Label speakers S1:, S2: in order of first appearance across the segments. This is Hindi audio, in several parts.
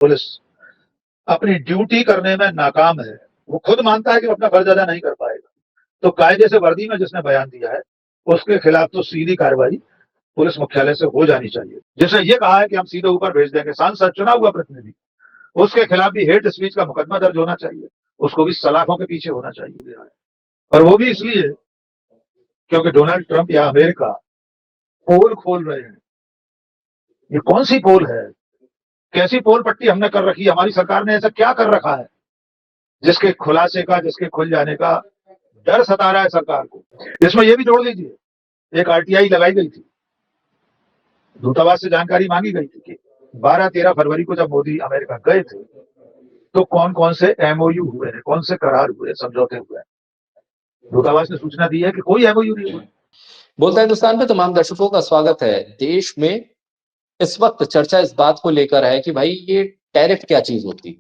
S1: पुलिस अपनी ड्यूटी करने में नाकाम है, वो खुद मानता है कि वो अपना फर्ज अदा नहीं कर पाएगा, तो कायदे से वर्दी में जिसने बयान दिया है उसके खिलाफ तो सीधी कार्रवाई पुलिस मुख्यालय से हो जानी चाहिए। जिसने ये कहा है कि हम सीधे ऊपर भेज देंगे, सांसद चुना हुआ प्रतिनिधि, उसके खिलाफ भी हेट स्पीच का मुकदमा दर्ज होना चाहिए, उसको भी सलाखों के पीछे होना चाहिए। और वो भी इसलिए क्योंकि डोनाल्ड ट्रंप या अमेरिका पोल खोल रहे हैं। ये कौन सी पोल है, कैसी पोल पट्टी हमने कर रखी है, हमारी सरकार ने ऐसा क्या कर रखा है जिसके खुलासे का, जिसके खुल जाने का डर सता रहा है सरकार को। इसमें यह भी जोड़ लीजिए, एक आरटीआई लगाई गई थी, दूतावास से जानकारी मांगी गई थी कि 12-13 फरवरी को जब मोदी अमेरिका गए थे तो कौन कौन से एमओयू हुए हैं, कौन से करार हुए, समझौते हुए हैं। दूतावास ने सूचना दी है कि कोई एमओयू नहीं हुआ।
S2: बोलता हिंदुस्तान में तमाम दर्शकों का स्वागत है। देश में इस वक्त चर्चा इस बात को लेकर है कि भाई ये टैरिफ क्या चीज होती है,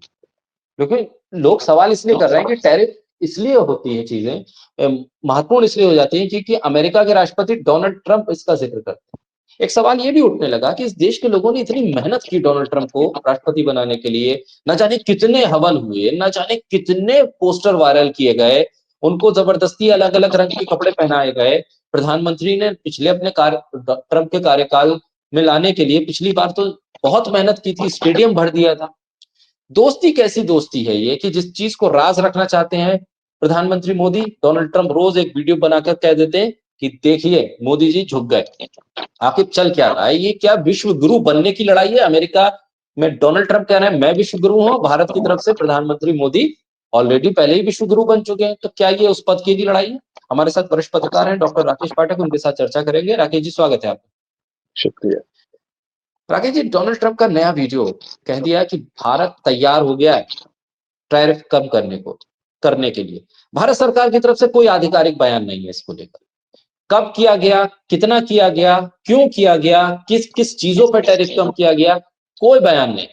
S2: क्योंकि लोग सवाल इसलिए कर रहे हैं कि टैरिफ इसलिए होती है, चीजें महत्वपूर्ण इसलिए हो जाती है क्योंकि अमेरिका के राष्ट्रपति डोनाल्ड ट्रंप इसका जिक्र करते हैं। एक सवाल ये भी उठने लगा कि इस देश के लोगों ने इतनी मेहनत की डोनाल्ड ट्रंप को राष्ट्रपति बनाने के लिए, न जाने कितने हवन हुए, न जाने कितने पोस्टर वायरल किए गए, उनको जबरदस्ती अलग अलग रंग के कपड़े पहनाए गए। प्रधानमंत्री ने पिछले अपने ट्रंप के कार्यकाल में लाने के लिए पिछली बार तो बहुत मेहनत की थी, स्टेडियम भर दिया था। दोस्ती कैसी दोस्ती है ये कि जिस चीज को राज रखना चाहते हैं प्रधानमंत्री मोदी, डोनाल्ड ट्रंप रोज एक वीडियो बनाकर कह देते हैं कि देखिए मोदी जी झुक गए। आखिर चल क्या रहा है? ये क्या विश्व गुरु बनने की लड़ाई है? अमेरिका में डोनाल्ड ट्रंप कह रहे हैं मैं विश्व गुरु हूं, भारत की तरफ से प्रधानमंत्री मोदी ऑलरेडी पहले ही विश्व गुरु बन चुके हैं। तो क्या ये उस पद की लड़ाई है? हमारे साथ वरिष्ठ पत्रकार हैं डॉक्टर राकेश पाठक, उनके साथ चर्चा करेंगे। राकेश जी स्वागत है आपका।
S1: शुक्रिया।
S2: राकेश जी, डोनाल्ड ट्रंप का नया वीडियो कह दिया कि भारत तैयार हो गया है टैरिफ कम करने के लिए। भारत सरकार की तरफ से कोई आधिकारिक बयान नहीं है इसको लेकर। कब किया गया, कितना किया गया, क्यों किया गया, किस किस चीजों पर टैरिफ कम किया गया, कोई बयान नहीं,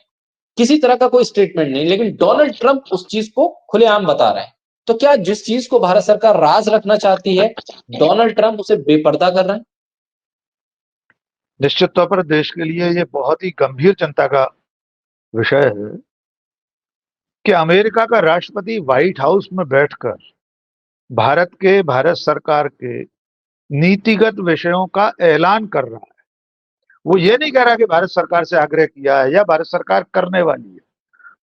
S2: किसी तरह का कोई स्टेटमेंट नहीं। लेकिन डोनाल्ड ट्रंप उस चीज को खुलेआम बता रहे हैं। तो क्या जिस चीज को भारत सरकार राज रखना चाहती है, डोनाल्ड ट्रंप उसे बेपर्दा कर रहे हैं?
S1: निश्चित तौर पर देश के लिए ये बहुत ही गंभीर चिंता का विषय है कि अमेरिका का राष्ट्रपति व्हाइट हाउस में बैठकर भारत सरकार के नीतिगत विषयों का ऐलान कर रहा है। वो ये नहीं कह रहा कि भारत सरकार से आग्रह किया है या भारत सरकार करने वाली है,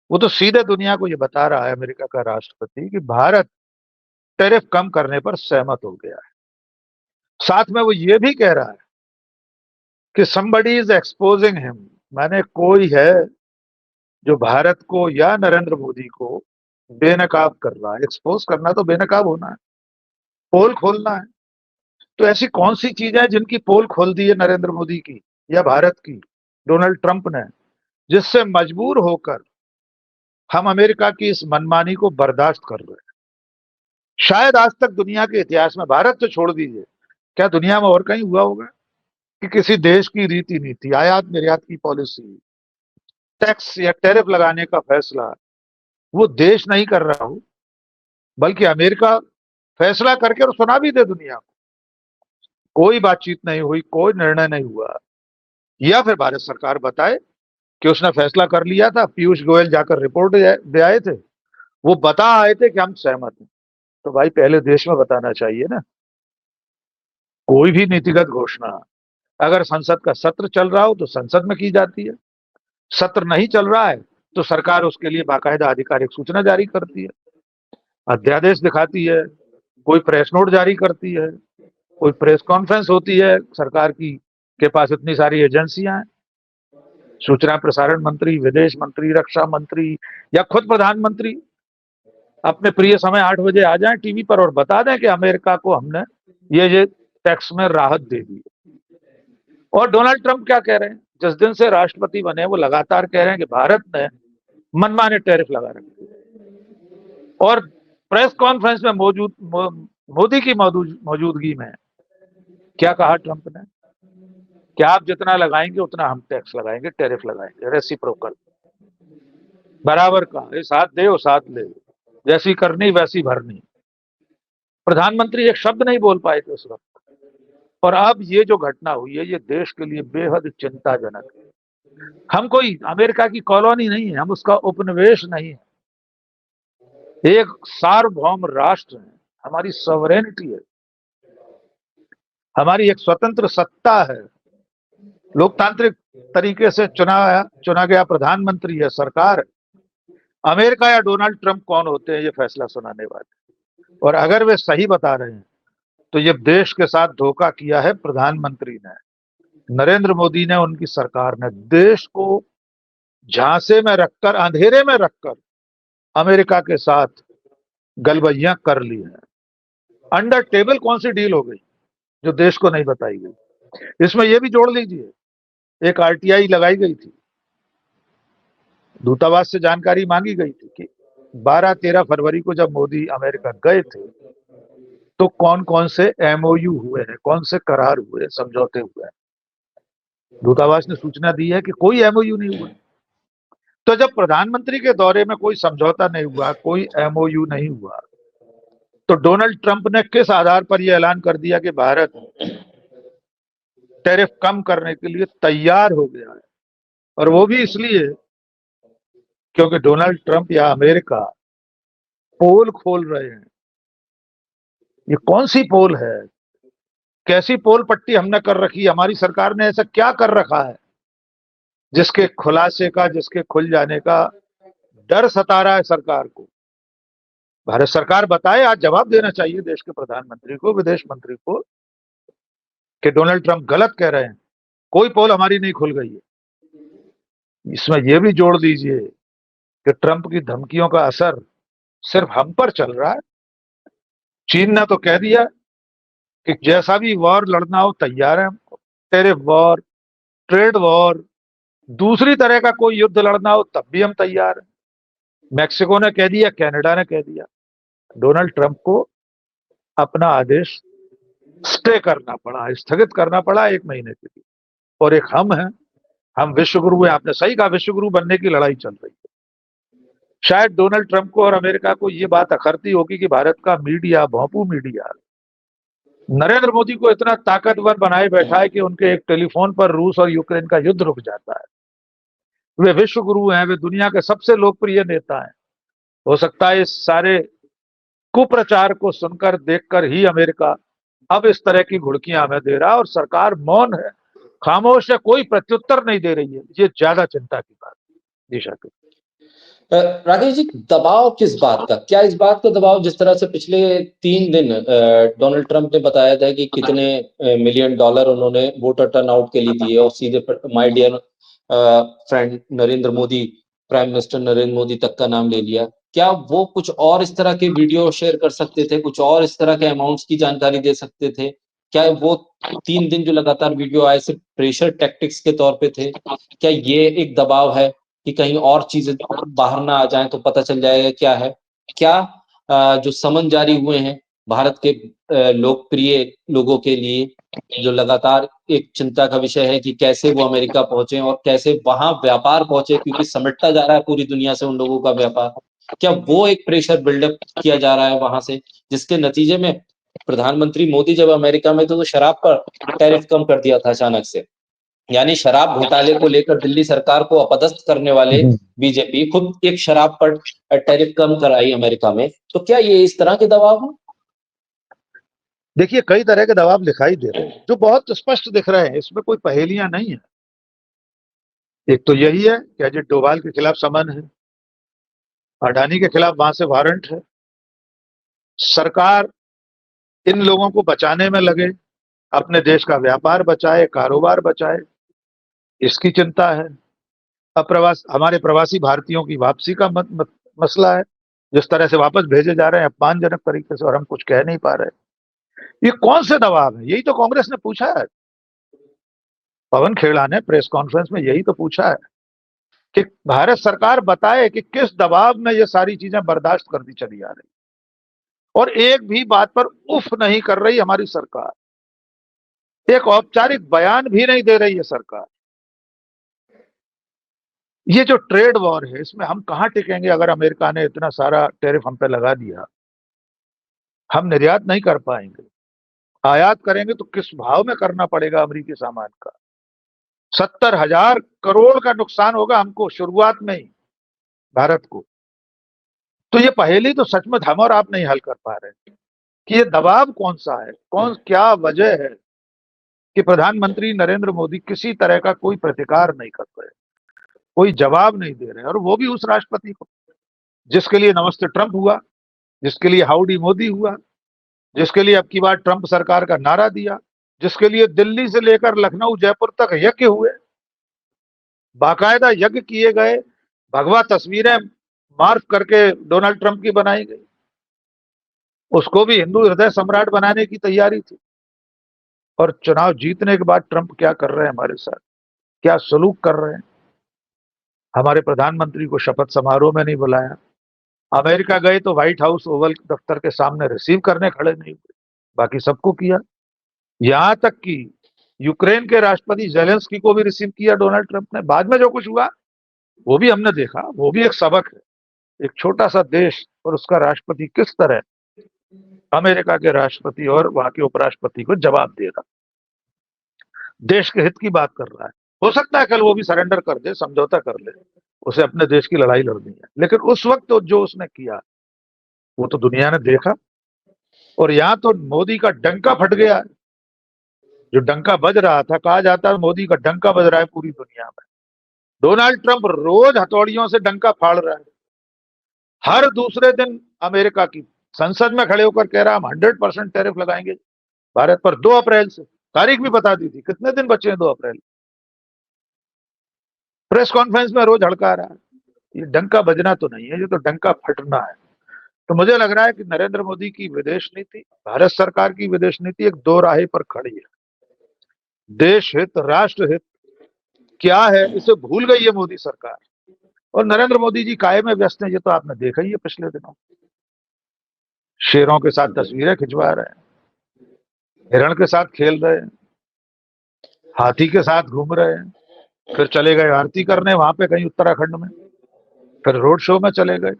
S1: वो तो सीधे दुनिया को ये बता रहा है अमेरिका का राष्ट्रपति कि भारत टैरिफ कम करने पर सहमत हो गया है। साथ में वो ये भी कह रहा है कि somebody is exposing him, माने कोई है जो भारत को या नरेंद्र मोदी को बेनकाब कर रहा है। एक्सपोज करना तो बेनकाब होना है, पोल खोलना है। तो ऐसी कौन सी चीज है जिनकी पोल खोल दी है नरेंद्र मोदी की या भारत की, डोनाल्ड ट्रंप ने, जिससे मजबूर होकर हम अमेरिका की इस मनमानी को बर्दाश्त कर रहे हैं। शायद आज तक दुनिया के इतिहास में, भारत तो छोड़ दीजिए, क्या दुनिया में और कहीं हुआ होगा कि किसी देश की रीति नीति, आयात निर्यात की पॉलिसी, टैक्स या टैरिफ लगाने का फैसला वो देश नहीं कर रहा हो, बल्कि अमेरिका फैसला करके और सुना भी दे दुनिया को। कोई बातचीत नहीं हुई, कोई निर्णय नहीं हुआ, या फिर भारत सरकार बताए कि उसने फैसला कर लिया था। पीयूष गोयल जाकर रिपोर्ट दे आए थे, वो बता आए थे कि हम सहमत हैं। तो भाई पहले देश में बताना चाहिए ना। कोई भी नीतिगत घोषणा अगर संसद का सत्र चल रहा हो तो संसद में की जाती है, सत्र नहीं चल रहा है तो सरकार उसके लिए बाकायदा आधिकारिक सूचना जारी करती है, अध्यादेश दिखाती है, कोई प्रेस नोट जारी करती है, कोई प्रेस कॉन्फ्रेंस होती है। सरकार की के पास इतनी सारी एजेंसियां हैं, सूचना प्रसारण मंत्री, विदेश मंत्री, रक्षा मंत्री या खुद प्रधानमंत्री अपने प्रिय समय 8 बजे आ जाएं टीवी पर और बता दें कि अमेरिका को हमने ये टैक्स में राहत दे दी। और डोनाल्ड ट्रंप क्या कह रहे हैं, जिस दिन से राष्ट्रपति बने वो लगातार कह रहे हैं कि भारत ने मनमाने टैरिफ लगा रखे। और प्रेस कॉन्फ्रेंस में मोदी की मौजूदगी में क्या कहा ट्रंप ने कि आप जितना लगाएंगे उतना हम टैक्स लगाएंगे, टैरिफ लगाएंगे, रेसिप्रोकल, बराबर का, ये साथ दे और साथ ले, जैसी करनी वैसी भरनी। प्रधानमंत्री एक शब्द नहीं बोल पाए थे उस वक्त। और अब ये जो घटना हुई है ये देश के लिए बेहद चिंताजनक है। हम कोई अमेरिका की कॉलोनी नहीं है, हम उसका उपनिवेश नहीं है, एक सार्वभौम राष्ट्र है, हमारी सॉवरेनिटी है, हमारी एक स्वतंत्र सत्ता है, लोकतांत्रिक तरीके से चुना गया प्रधानमंत्री है, सरकार है। अमेरिका या डोनाल्ड ट्रंप कौन होते हैं ये फैसला सुनाने वाले? और अगर वे सही बता रहे हैं तो ये देश के साथ धोखा किया है प्रधानमंत्री ने, नरेंद्र मोदी ने, उनकी सरकार ने। देश को झांसे में रखकर, अंधेरे में रखकर अमेरिका के साथ गलबैया कर ली है। अंडर टेबल कौन सी डील हो गई जो देश को नहीं बताई गई? इसमें यह भी जोड़ लीजिए, एक आरटीआई लगाई गई थी, दूतावास से जानकारी मांगी गई थी कि 12-13 फरवरी को जब मोदी अमेरिका गए थे तो कौन कौन से एमओयू हुए हैं, कौन से करार हुए, समझौते हुए हैं। दूतावास ने सूचना दी है कि कोई एमओयू नहीं हुआ। तो जब प्रधानमंत्री के दौरे में कोई समझौता नहीं हुआ, कोई एमओयू नहीं हुआ, तो डोनाल्ड ट्रंप ने किस आधार पर यह ऐलान कर दिया कि भारत टैरिफ कम करने के लिए तैयार हो गया है? और वो भी इसलिए क्योंकि डोनाल्ड ट्रंप या अमेरिका पोल खोल रहे हैं। ये कौन सी पोल है? कैसी पोल पट्टी हमने कर रखी है? हमारी सरकार ने ऐसा क्या कर रखा है जिसके खुलासे का, जिसके खुल जाने का डर सता रहा है सरकार को? भारत सरकार बताए, आज जवाब देना चाहिए देश के प्रधानमंत्री को, विदेश मंत्री को, कि डोनाल्ड ट्रंप गलत कह रहे हैं, कोई पोल हमारी नहीं खुल गई है। इसमें यह भी जोड़ दीजिए कि ट्रंप की धमकियों का असर सिर्फ हम पर चल रहा है। चीन ने तो कह दिया कि जैसा भी वॉर लड़ना हो तैयार है हमको, टेरिफ वॉर, ट्रेड वॉर, दूसरी तरह का कोई युद्ध लड़ना हो तब भी हम तैयार हैं। मैक्सिको ने कह दिया, कनाडा ने कह दिया। डोनाल्ड ट्रंप को अपना आदेश स्टे करना पड़ा, स्थगित करना पड़ा 1 महीने के लिए। और एक हम हैं, हम विश्व गुरु हैं। आपने सही कहा, विश्व गुरु बनने की लड़ाई चल रही है। शायद डोनाल्ड ट्रंप को और अमेरिका को यह बात अखरती होगी कि भारत का मीडिया, भोंपू मीडिया, नरेंद्र मोदी को इतना ताकतवर बनाए बैठा है कि उनके एक टेलीफोन पर रूस और यूक्रेन का युद्ध रुक जाता है। वे विश्व गुरु हैं, वे दुनिया के सबसे लोकप्रिय नेता हैं। हो सकता है इस सारे कुप्रचार को सुनकर, देखकर ही अमेरिका अब इस तरह की घुड़कियां हमें दे रहा है, और सरकार मौन है, खामोश है, कोई प्रत्युत्तर नहीं दे रही है। ये ज्यादा चिंता की बात है। जी शाकिर।
S2: राकेश जी, दबाव किस बात का? क्या इस बात का दबाव, जिस तरह से पिछले 3 दिन डोनाल्ड ट्रंप ने बताया था कि कितने $मिलियन उन्होंने वोटर टर्नआउट के लिए दिए, और सीधे my dear friend Narendra Modi, prime minister Narendra Modi तक का नाम ले लिया। क्या वो कुछ और इस तरह के वीडियो शेयर कर सकते थे, कुछ और इस तरह के अमाउंट्स की जानकारी दे सकते थे? क्या वो 3 दिन जो लगातार वीडियो आए सिर्फ प्रेशर टैक्टिक्स के तौर पे थे? क्या ये एक दबाव है कि कहीं और चीजें बाहर ना आ जाएं तो पता चल जाएगा क्या है? क्या जो समन जारी हुए हैं भारत के लोकप्रिय लोगों के लिए, जो लगातार एक चिंता का विषय है कि कैसे वो अमेरिका पहुंचे और कैसे वहां व्यापार पहुंचे, क्योंकि समेटता जा रहा है पूरी दुनिया से उन लोगों का व्यापार, क्या वो एक प्रेशर बिल्डअप किया जा रहा है वहां से, जिसके नतीजे में प्रधानमंत्री मोदी जब अमेरिका में तो शराब पर टैरिफ कम कर दिया था अचानक से। यानी शराब घोटाले को लेकर दिल्ली सरकार को अपदस्थ करने वाले बीजेपी खुद एक शराब पर टैरिफ कम कराई अमेरिका में। तो क्या ये इस तरह के दबाव है?
S1: देखिए, कई तरह के दबाव दिखाई दे रहे हैं जो बहुत स्पष्ट दिख रहे हैं, इसमें कोई पहेलियां नहीं है। एक तो यही है कि अजित डोभाल के खिलाफ समन है, अडानी के खिलाफ वहां से वारंट है। सरकार इन लोगों को बचाने में लगे, अपने देश का व्यापार बचाए, कारोबार बचाए, इसकी चिंता है। हमारे प्रवासी भारतीयों की वापसी का मसला है, जिस तरह से वापस भेजे जा रहे हैं अपमानजनक तरीके से, और हम कुछ कह नहीं पा रहे। ये कौन से दबाव है? यही तो कांग्रेस ने पूछा है। पवन खेड़ा ने प्रेस कॉन्फ्रेंस में यही तो पूछा है कि भारत सरकार बताए कि किस दबाव में ये सारी चीजें बर्दाश्त करती चली आ रही, और एक भी बात पर उफ नहीं कर रही हमारी सरकार, एक औपचारिक बयान भी नहीं दे रही है सरकार। ये जो ट्रेड वॉर है, इसमें हम कहां टिकेंगे? अगर अमेरिका ने इतना सारा टैरिफ हम पे लगा दिया, हम निर्यात नहीं कर पाएंगे, आयात करेंगे तो किस भाव में करना पड़ेगा अमेरिकी सामान का? 70,000 करोड़ का नुकसान होगा हमको शुरुआत में ही, भारत को। तो ये पहेली तो सच में हम और आप नहीं हल कर पा रहे कि ये दबाव कौन सा है, कौन क्या वजह है कि प्रधानमंत्री नरेंद्र मोदी किसी तरह का कोई प्रतिकार नहीं कर रहे, कोई जवाब नहीं दे रहे, और वो भी उस राष्ट्रपति को जिसके लिए नमस्ते ट्रंप हुआ, जिसके लिए हाउडी मोदी हुआ, जिसके लिए अब की बार ट्रंप सरकार का नारा दिया, जिसके लिए दिल्ली से लेकर लखनऊ जयपुर तक यज्ञ हुए, बाकायदा यज्ञ किए गए, भगवा तस्वीरें मार्फ करके डोनाल्ड ट्रंप की बनाई गई, उसको भी हिंदू हृदय सम्राट बनाने की तैयारी थी। और चुनाव जीतने के बाद ट्रंप क्या कर रहे हैं हमारे साथ, क्या सलूक कर रहे हैं। हमारे प्रधानमंत्री को शपथ समारोह में नहीं बुलाया, अमेरिका गए तो व्हाइट हाउस ओवल दफ्तर के सामने रिसीव करने खड़े नहीं हुए, बाकी सबको किया। यहां तक कि यूक्रेन के राष्ट्रपति जेलेंस्की को भी रिसीव किया डोनाल्ड ट्रंप ने। बाद में जो कुछ हुआ वो भी हमने देखा, वो भी एक सबक है। एक छोटा सा देश और उसका राष्ट्रपति किस तरह अमेरिका के राष्ट्रपति और वहां के उपराष्ट्रपति को जवाब देगा, देश के हित की बात कर रहा है। हो सकता है कल वो भी सरेंडर कर दे, समझौता कर ले, उसे अपने देश की लड़ाई लड़नी है, लेकिन उस वक्त तो जो उसने किया वो तो दुनिया ने देखा। और यहां तो मोदी का डंका फट गया है, जो डंका बज रहा था, कहा जाता है मोदी का डंका बज रहा है पूरी दुनिया में। डोनाल्ड ट्रंप रोज हथौड़ियों से डंका फाड़ रहा है, हर दूसरे दिन अमेरिका की संसद में खड़े होकर कह रहा हम 100% टैरिफ लगाएंगे भारत पर 2 अप्रैल से। तारीख भी बता दी थी, कितने दिन बचे हैं 2 अप्रैल। प्रेस कॉन्फ्रेंस में रोज हड़का रहा है। ये डंका बजना तो नहीं है, ये तो डंका फटना है। तो मुझे लग रहा है कि नरेंद्र मोदी की विदेश नीति, भारत सरकार की विदेश नीति एक दो राहे पर खड़ी है। देश हित, राष्ट्र हित क्या है इसे भूल गई है मोदी सरकार, और नरेंद्र मोदी जी काहे में व्यस्त हैं, ये तो आपने देखा ही है पिछले दिनों। शेरों के साथ तस्वीरें खिंचवा रहे हैं, हिरण के साथ खेल रहे हैं, हाथी के साथ घूम रहे हैं, फिर चले गए आरती करने वहां पे कहीं उत्तराखंड में, फिर रोड शो में चले गए।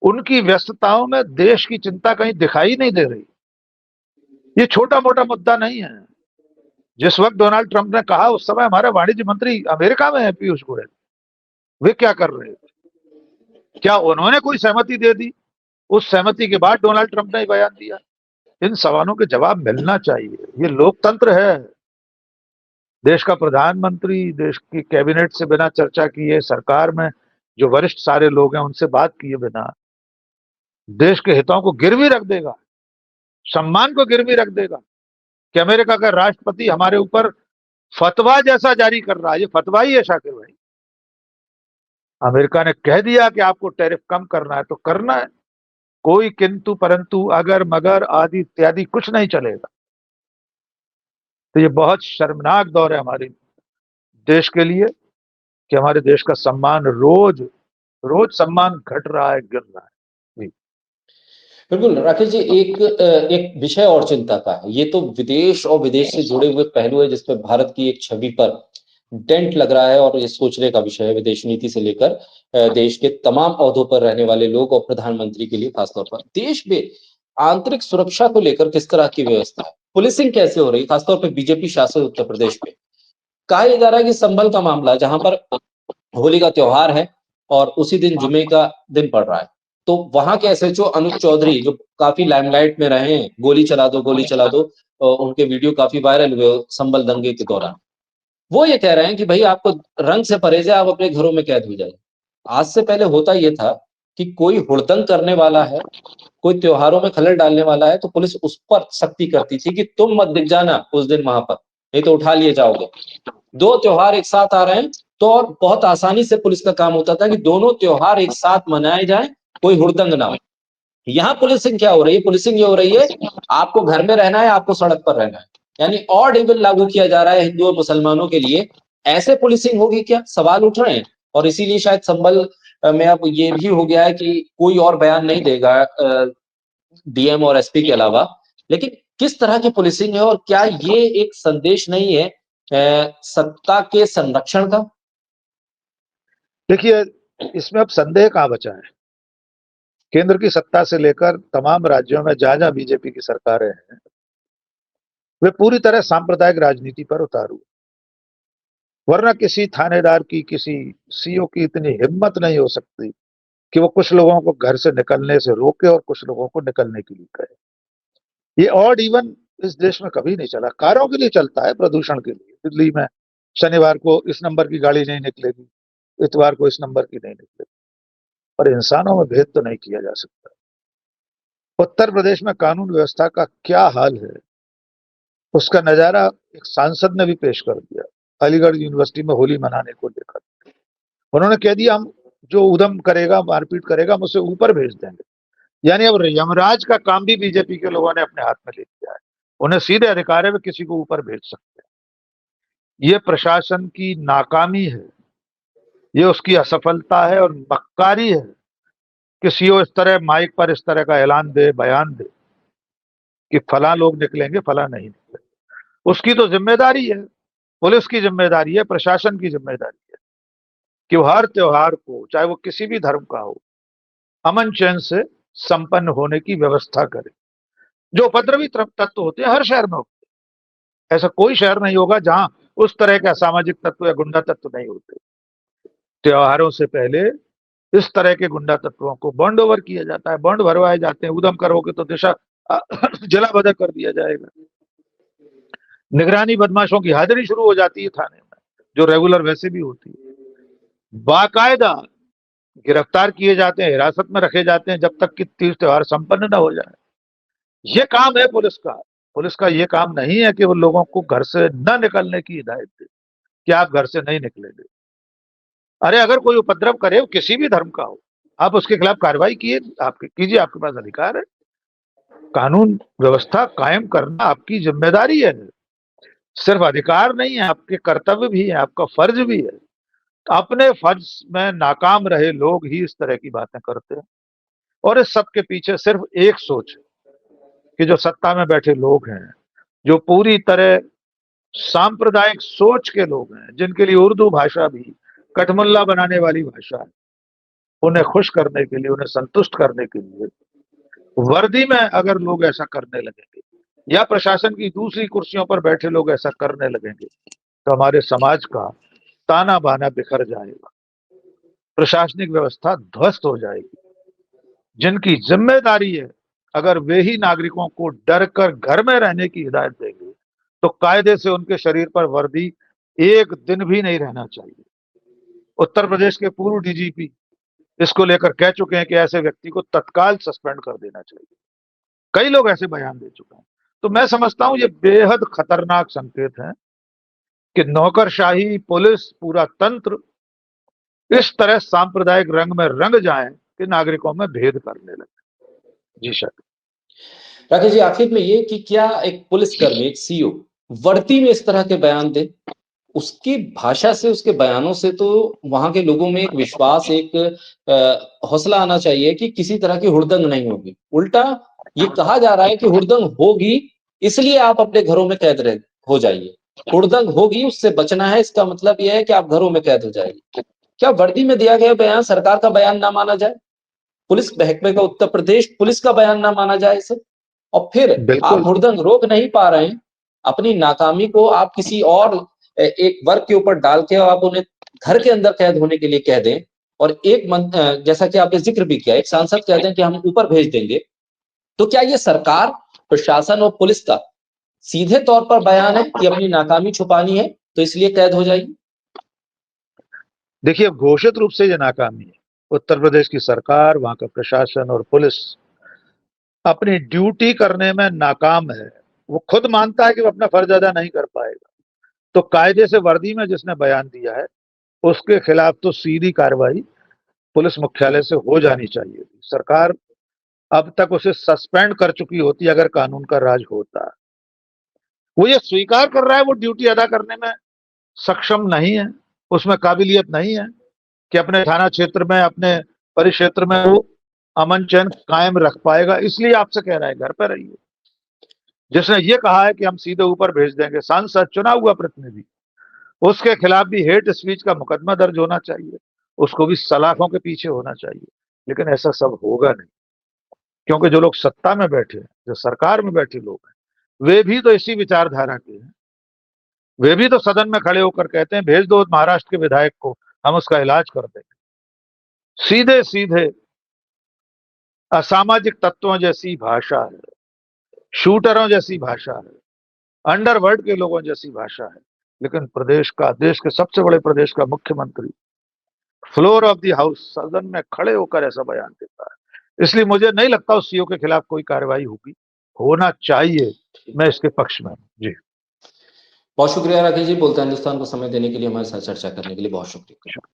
S1: उनकी व्यस्तताओं में देश की चिंता कहीं दिखाई नहीं दे रही। ये छोटा मोटा मुद्दा नहीं है। जिस वक्त डोनाल्ड ट्रंप ने कहा उस समय हमारे वाणिज्य मंत्री अमेरिका में है, पीयूष गोयल, वे क्या कर रहे थे? क्या उन्होंने कोई सहमति दे दी? उस सहमति के बाद डोनाल्ड ट्रंप ने बयान दिया। इन सवालों के जवाब मिलना चाहिए। ये लोकतंत्र है। देश का प्रधानमंत्री देश की कैबिनेट से बिना चर्चा किए, सरकार में जो वरिष्ठ सारे लोग हैं उनसे बात किए बिना देश के हितों को गिरवी रख देगा, सम्मान को गिरवी रख देगा कि अमेरिका का राष्ट्रपति हमारे ऊपर फतवा जैसा जारी कर रहा है। ये फतवा ही है शाकिर भाई। अमेरिका ने कह दिया कि आपको टैरिफ कम करना है तो करना है, कोई किंतु परंतु अगर मगर आदि इत्यादि कुछ नहीं चलेगा। तो ये बहुत शर्मनाक दौर है हमारे देश के लिए कि हमारे देश का सम्मान रोज रोज सम्मान घट रहा है, गिर रहा है। जी।
S2: बिल्कुल राकेश जी, एक विषय और चिंता का है। ये तो विदेश और विदेश से जुड़े हुए पहलू है जिसपे भारत की एक छवि पर डेंट लग रहा है, और ये सोचने का विषय है विदेश नीति से लेकर देश के तमाम ओहदों पर रहने वाले लोग और प्रधानमंत्री के लिए खासतौर पर देश में आंतरिक सुरक्षा को लेकर किस तरह की व्यवस्था है, पुलिसिंग कैसे हो रही है, खासतौर पर बीजेपी शासित उत्तर प्रदेश में। कहा जा रहा है कि संभल का मामला, जहां पर होली का त्योहार है और उसी दिन जुमे का दिन पड़ रहा है, तो वहां के एसएचओ अनुज चौधरी जो काफी लाइमलाइट में रहे हैं, गोली चला दो गोली चला दो, उनके वीडियो काफी वायरल हुए संभल दंगे के दौरान। वो ये कह रहे हैं कि भाई आपको रंग से परहेज है, आप अपने घरों में कैद हो जाइए। आज से पहले होता ये था कि कोई हुड़दंग करने वाला है, कोई त्योहारों में खलल डालने वाला है, तो पुलिस उस पर सख्ती करती थी कि तुम मत दिख जाना उस दिन वहां पर, नहीं तो उठा लिए जाओगे। दो त्योहार एक साथ आ रहे हैं तो और बहुत आसानी से पुलिस का काम होता था कि दोनों त्योहार एक साथ मनाए जाएं, कोई हुड़दंग ना हो। यहाँ पुलिसिंग क्या हो रही है? पुलिसिंग ये हो रही है, आपको घर में रहना है, आपको सड़क पर रहना है। यानी ऑड इवन लागू किया जा रहा है हिंदू और मुसलमानों के लिए। ऐसे पुलिसिंग होगी क्या? सवाल उठ रहे हैं। और इसीलिए शायद संभल में अब ये भी हो गया है कि कोई और बयान नहीं देगा डीएम और एसपी के अलावा। लेकिन किस तरह की पुलिसिंग है, और क्या ये एक संदेश नहीं है सत्ता के संरक्षण का?
S1: देखिए, इसमें अब संदेह कहां बचा है। केंद्र की सत्ता से लेकर तमाम राज्यों में जहां जहां बीजेपी की सरकारें हैं, वे पूरी तरह सांप्रदायिक राजनीति पर उतारू। वरना किसी थानेदार की, किसी सीओ की इतनी हिम्मत नहीं हो सकती कि वो कुछ लोगों को घर से निकलने से रोके और कुछ लोगों को निकलने के लिए कहे। ये ऑड इवन इस देश में कभी नहीं चला। कारों के लिए चलता है, प्रदूषण के लिए। दिल्ली में शनिवार को इस नंबर की गाड़ी नहीं निकलेगी, इतवार को इस नंबर की नहीं निकलेगी, पर इंसानों में भेद तो नहीं किया जा सकता। उत्तर प्रदेश में कानून व्यवस्था का क्या हाल है, उसका नजारा एक सांसद ने भी पेश कर दिया। अलीगढ़ यूनिवर्सिटी में होली मनाने को लेकर उन्होंने कह दिया, हम जो उधम करेगा, मारपीट करेगा, हम उसे ऊपर भेज देंगे। यानी अब यमराज का काम भी बीजेपी के लोगों ने अपने हाथ में ले लिया है। उन्हें सीधे अधिकार है, वे किसी को ऊपर भेज सकते हैं। ये प्रशासन की नाकामी है, ये उसकी असफलता है और मक्कारी है कि सीओ इस तरह माइक पर इस तरह का ऐलान दे, बयान दे कि फला लोग निकलेंगे, फला नहीं निकलेंगे। उसकी तो जिम्मेदारी है, पुलिस की जिम्मेदारी है, प्रशासन की जिम्मेदारी है कि वो हर त्योहार को, चाहे वो किसी भी धर्म का हो, अमन चैन से संपन्न होने की व्यवस्था करे। जो उपद्रवी तत्व होते हैं हर शहर में होते हैं। ऐसा कोई शहर नहीं होगा जहां उस तरह के असामाजिक तत्व या गुंडा तत्व नहीं होते। त्योहारों से पहले इस तरह के गुंडा तत्वों को बॉन्ड ओवर किया जाता है, बॉन्ड भरवाए जाते हैं। उधम करोगे तो दिशा जला बदल कर दिया जाएगा। निगरानी बदमाशों की हाजिरी शुरू हो जाती है थाने में, जो रेगुलर वैसे भी होती है। बाकायदा गिरफ्तार किए जाते हैं, हिरासत में रखे जाते हैं, जब तक कि तीज त्योहार संपन्न न हो जाए। ये काम है पुलिस का। पुलिस का ये काम नहीं है कि वो लोगों को घर से न निकलने की हिदायत दे कि आप घर से नहीं निकलेंगे। अरे अगर कोई उपद्रव करे, वो किसी भी धर्म का हो, आप उसके खिलाफ कार्रवाई किए, आपके कीजिए, आपके पास अधिकार है। कानून व्यवस्था कायम करना आपकी जिम्मेदारी है, सिर्फ अधिकार नहीं है, आपके कर्तव्य भी है, आपका फर्ज भी है। अपने फर्ज में नाकाम रहे लोग ही इस तरह की बातें करते हैं। और इस सब के पीछे सिर्फ एक सोच है कि जो सत्ता में बैठे लोग हैं, जो पूरी तरह सांप्रदायिक सोच के लोग हैं, जिनके लिए उर्दू भाषा भी कठमुल्ला बनाने वाली भाषा है, उन्हें खुश करने के लिए, उन्हें संतुष्ट करने के लिए वर्दी में अगर लोग ऐसा करने लगेंगे या प्रशासन की दूसरी कुर्सियों पर बैठे लोग ऐसा करने लगेंगे, तो हमारे समाज का ताना बाना बिखर जाएगा, प्रशासनिक व्यवस्था ध्वस्त हो जाएगी। जिनकी जिम्मेदारी है, अगर वे ही नागरिकों को डर कर घर में रहने की हिदायत देंगे, तो कायदे से उनके शरीर पर वर्दी एक दिन भी नहीं रहना चाहिए। उत्तर प्रदेश के पूर्व डीजीपी इसको लेकर कह चुके हैं कि ऐसे व्यक्ति को तत्काल सस्पेंड कर देना चाहिए। कई लोग ऐसे बयान दे चुके हैं। तो मैं समझता हूं ये बेहद खतरनाक संकेत है कि नौकरशाही, पुलिस, पूरा तंत्र इस तरह सांप्रदायिक रंग में रंग जाए कि नागरिकों में भेद करने लगे। जी सर।
S2: राकेश जी, आखिर में ये कि क्या एक पुलिसकर्मी, एक सीओ वर्दी में इस तरह के बयान दे, उसकी भाषा से, उसके बयानों से तो वहां के लोगों में एक विश्वास, एक हौसला आना चाहिए कि किसी तरह की हुड़दंग नहीं होगी। उल्टा ये कहा जा रहा है कि हुड़दंग होगी, इसलिए आप अपने घरों में कैद रह हो जाइए। हुड़दंग होगी, उससे बचना है, इसका मतलब यह है कि आप घरों में कैद हो जाइए। क्या वर्दी में दिया गया बयान सरकार का बयान ना माना जाए? पुलिस महकमे का, उत्तर प्रदेश पुलिस का बयान ना माना जाए इसे? और फिर आप
S1: बिल्कुल।
S2: हुड़दंग रोक नहीं पा रहे हैं, अपनी नाकामी को आप किसी और एक वर्ग के ऊपर डाल के आप उन्हें घर के अंदर कैद होने के लिए कह दें, और जैसा कि आपने जिक्र भी किया, एक सांसद कह दें कि हम ऊपर भेज देंगे। तो क्या ये सरकार, प्रशासन और पुलिस का सीधे तौर पर बयान है कि अपनी नाकामी छुपानी है तो इसलिए कैद हो जाइए?
S1: देखिए, घोषित रूप से ये नाकामी है। उत्तर प्रदेश की सरकार, वहां का प्रशासन और पुलिस अपनी ड्यूटी करने में नाकाम है। वो खुद मानता है कि वो अपना फर्ज अदा नहीं कर पाएगा। तो कायदे से वर्दी में जिसने बयान दिया है, उसके खिलाफ तो सीधी कार्रवाई पुलिस मुख्यालय से हो जानी चाहिए। सरकार अब तक उसे सस्पेंड कर चुकी होती अगर कानून का राज होता। वो ये स्वीकार कर रहा है वो ड्यूटी अदा करने में सक्षम नहीं है, उसमें काबिलियत नहीं है कि अपने थाना क्षेत्र में, अपने परिक्षेत्र में वो अमन चैन कायम रख पाएगा। इसलिए आपसे कह रहा है घर पर रहिए। जिसने ये कहा है कि हम सीधे ऊपर भेज देंगे, सांसद, चुना हुआ प्रतिनिधि, उसके खिलाफ भी हेट स्पीच का मुकदमा दर्ज होना चाहिए, उसको भी सलाखों के पीछे होना चाहिए। लेकिन ऐसा सब होगा नहीं, क्योंकि जो लोग सत्ता में बैठे हैं, जो सरकार में बैठे लोग हैं, वे भी तो इसी विचारधारा के हैं। वे भी तो सदन में खड़े होकर कहते हैं भेज दो महाराष्ट्र के विधायक को, हम उसका इलाज कर देंगे। सीधे सीधे असामाजिक तत्वों जैसी भाषा है, शूटरों जैसी भाषा है, अंडरवर्ल्ड के लोगों जैसी भाषा है। लेकिन प्रदेश का, देश के सबसे बड़े प्रदेश का मुख्यमंत्री फ्लोर ऑफ द हाउस, सदन में खड़े होकर ऐसा बयान देता है। इसलिए मुझे नहीं लगता उस सीओ के खिलाफ कोई कार्रवाई होगी, होना चाहिए। मैं इसके पक्ष में हूं जी।
S2: बहुत शुक्रिया राकेश जी, बोलते हिंदुस्तान को समय देने के लिए, हमारे साथ चर्चा करने के लिए बहुत शुक्रिया।